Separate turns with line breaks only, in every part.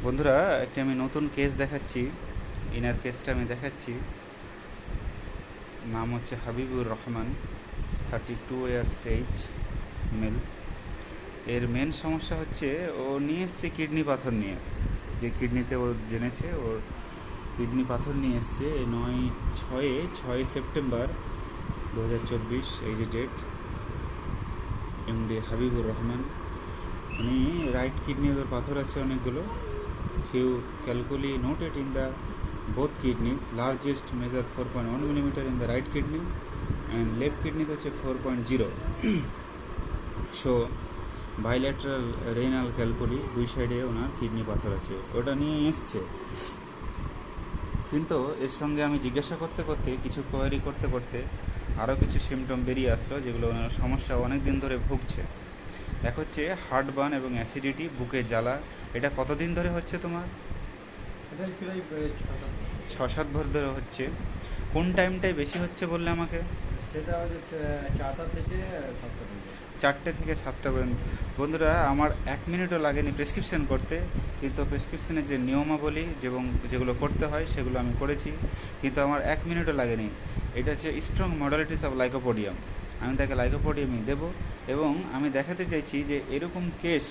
বন্ধুরা, একটি আমি নতুন কেস দেখাচ্ছি। ইনার কেসটা আমি দেখাচ্ছি। নাম হচ্ছে Habibur Rahman, 32 years age, male. এর মেন সমস্যা হচ্ছে ও নিয়ে এসছে কিডনি পাথর নিয়ে। যে কিডনিতে ও জেনেছে ওর কিডনি পাথর নিয়ে এসছে। 6 সেপ্টেম্বর 2024 এই যে ডেট। এমডি হাবিবুর রহমান, উনি রাইট কিডনি ওদের পাথর আছে অনেকগুলো। few calculi noted in the both kidneys. Largest measure 4.1 millimeter in the right kidney and left kidney হচ্ছে 4.0. So bilateral renal calculi, দুই সাইডে ওনার কিডনি পাথর আছে, ওটা নিয়ে এসছে। কিন্তু এর সঙ্গে আমি জিজ্ঞাসা করতে করতে, কিছু কোয়ারি করতে করতে আরও কিছু সিমটম বেরিয়ে আসলো, যেগুলো ওনার সমস্যা অনেক দিন ধরে ভুগছে। এক হচ্ছে হার্ট বার্ন এবং অ্যাসিডিটি, বুকে জ্বালা। এটা কতদিন ধরে হচ্ছে তোমার?
প্রায়
6-7 ভর ধরে হচ্ছে। কোন টাইমটাই বেশি হচ্ছে বললে আমাকে?
সেটা হচ্ছে 4টা থেকে 7টা পর্যন্ত।
4টে থেকে 7টা পর্যন্ত। বন্ধুরা, আমার 1 মিনিটও লাগেনি প্রেসক্রিপশন করতে, কিন্তু প্রেসক্রিপশনের যে নিয়মাবলী এবং যেগুলো করতে হয় সেগুলো আমি করেছি, কিন্তু আমার 1 মিনিটও লাগেনি। এটা হচ্ছে স্ট্রং মডালিটিস অফ লাইকোপোডিয়াম। আমি তাকে লাইকোপোডিয়ামই দেবো, এবং আমি দেখাতে চাইছি যে এরকম কেস,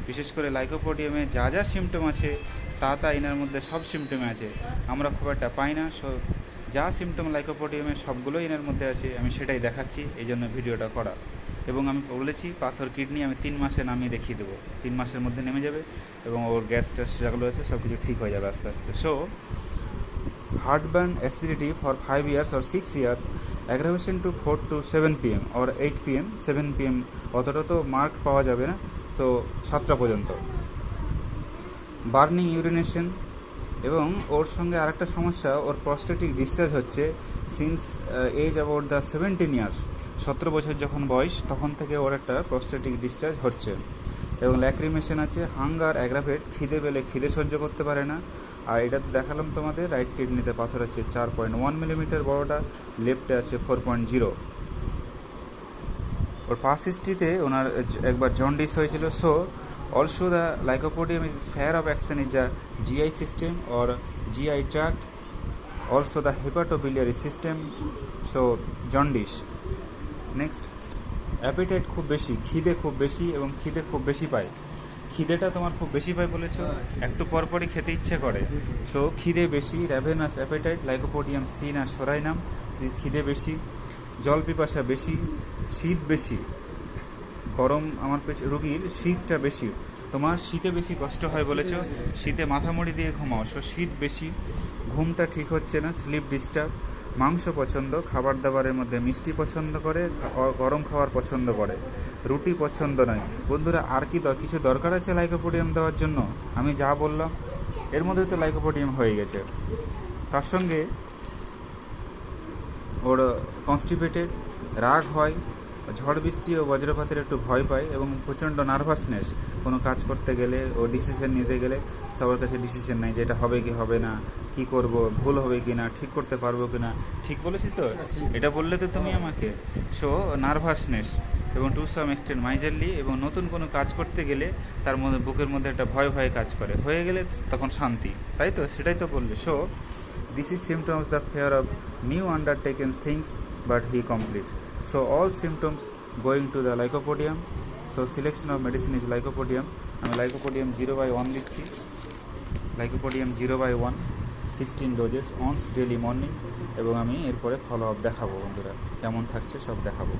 বিশেষ করে লাইকোপোডিয়ামে যা যা সিমটম আছে তা এনার মধ্যে সব সিমটমে আছে। আমরা খুব একটা পাই না, যা সিমটম লাইকোপোডিয়ামে সবগুলোই এনার মধ্যে আছে। আমি সেটাই দেখাচ্ছি, এই জন্য ভিডিওটা করা। এবং আমি বলেছি পাথর কিডনি আমি 3 মাসে নামিয়ে দেখিয়ে দেবো। 3 মাসের মধ্যে নেমে যাবে এবং ওর গ্যাস ট্যাস যেগুলো আছে সব কিছু ঠিক হয়ে যাবে আস্তে আস্তে। So heartburn, acidity for 5 years or 6 years, aggravation to 4 to 7 pm or 8 pm, 7 pm অতটা তো মার্ক পাওয়া যাবে না, তো 7টা পর্যন্ত। বার্নিং ইউরিনেশন, এবং ওর সঙ্গে আরেকটা সমস্যা, ওর প্রস্টেটিক ডিসচার্জ হচ্ছে since age about the 17 years. 17 বছর যখন বয়স তখন থেকে ওর একটা প্রস্টেটিক ডিসচার্জ হচ্ছে। এবং ল্যাক্রিমেশন আছে, হাঙ্গার অ্যাগ্রাভেট, খিদে পেলে খিদে সহ্য করতে পারে না। আর এটা তো দেখালাম তোমাদের, রাইট কিডনিতে পাথর আছে 4.1 মিলিমিটার বড়টা, লেফটে আছে 4.0। ওর পাস হিস্ট্রিতে ওনার একবার জন্ডিস হয়েছিল। So also the lycopodium is sphere of action is the GI system or GI tract, also the hepatobiliary system. So jaundice. Next, appetite খুব বেশি, খিদে খুব বেশি, এবং খিদে খুব বেশি পায়। খিদেটা তোমার খুব বেশি পায় বলেছো, একটু পরপরই খেতে ইচ্ছে করে। সো খিদে বেশি, র্যাভেনাস অ্যাপিটাইট, লাইকোপোডিয়াম সি না সরাইনাম, খিদে বেশি, জল পিপাসা বেশি, শীত বেশি, গরম আমার রুগীর শীতটা বেশি। তোমার শীতে বেশি কষ্ট হয় বলেছো, শীতে মাথামুড়ি দিয়ে ঘুমাও, সো শীত বেশি, ঘুমটা ঠিক হচ্ছে না, স্লিপ ডিস্টার্ব, মাংস পছন্দ, খাবার দাবারের মধ্যে মিষ্টি পছন্দ করে, গরম খাবার পছন্দ করে, রুটি পছন্দ নয়। বন্ধুরা, আর কি কিছু দরকার আছে লাইকোপোডিয়াম দেওয়ার জন্য? আমি যা বললাম এর মধ্যে তো লাইকোপোডিয়াম হয়ে গেছে। তার সঙ্গে ওর কনস্টিপেটেড, রাগ হয়, ঝড় বৃষ্টি ও বজ্রপাতের একটু ভয় পায়, এবং প্রচণ্ড নার্ভাসনেস। কোনো কাজ করতে গেলে ও ডিসিশন নিতে গেলে সবার কাছে ডিসিশন নেই যে এটা হবে কি হবে না, কি করব, ভুল হবে কি না, ঠিক করতে পারবো কি না। ঠিক বলেছি তো? এটা বললে তো তুমি আমাকে। সো নার্ভাসনেস এবং টু সাম এক্সটেন্ট মাইজারলি, এবং নতুন কোনো কাজ করতে গেলে তার মধ্যে বুকের মধ্যে একটা ভয় ভয় কাজ করে, হয়ে গেলে তখন শান্তি, তাই তো? সেটাই তো বললে। So this is symptoms the fear of new undertaken things but he complete. So all symptoms going to the lycopodium. So selection of medicine is lycopodium. আমি lycopodium 0/1 দিচ্ছি। lycopodium 0/1, 16 doses once daily morning, এবং আমি এরপরে follow up দেখাবো বন্ধুরা, কেমন থাকছে সব দেখাবো।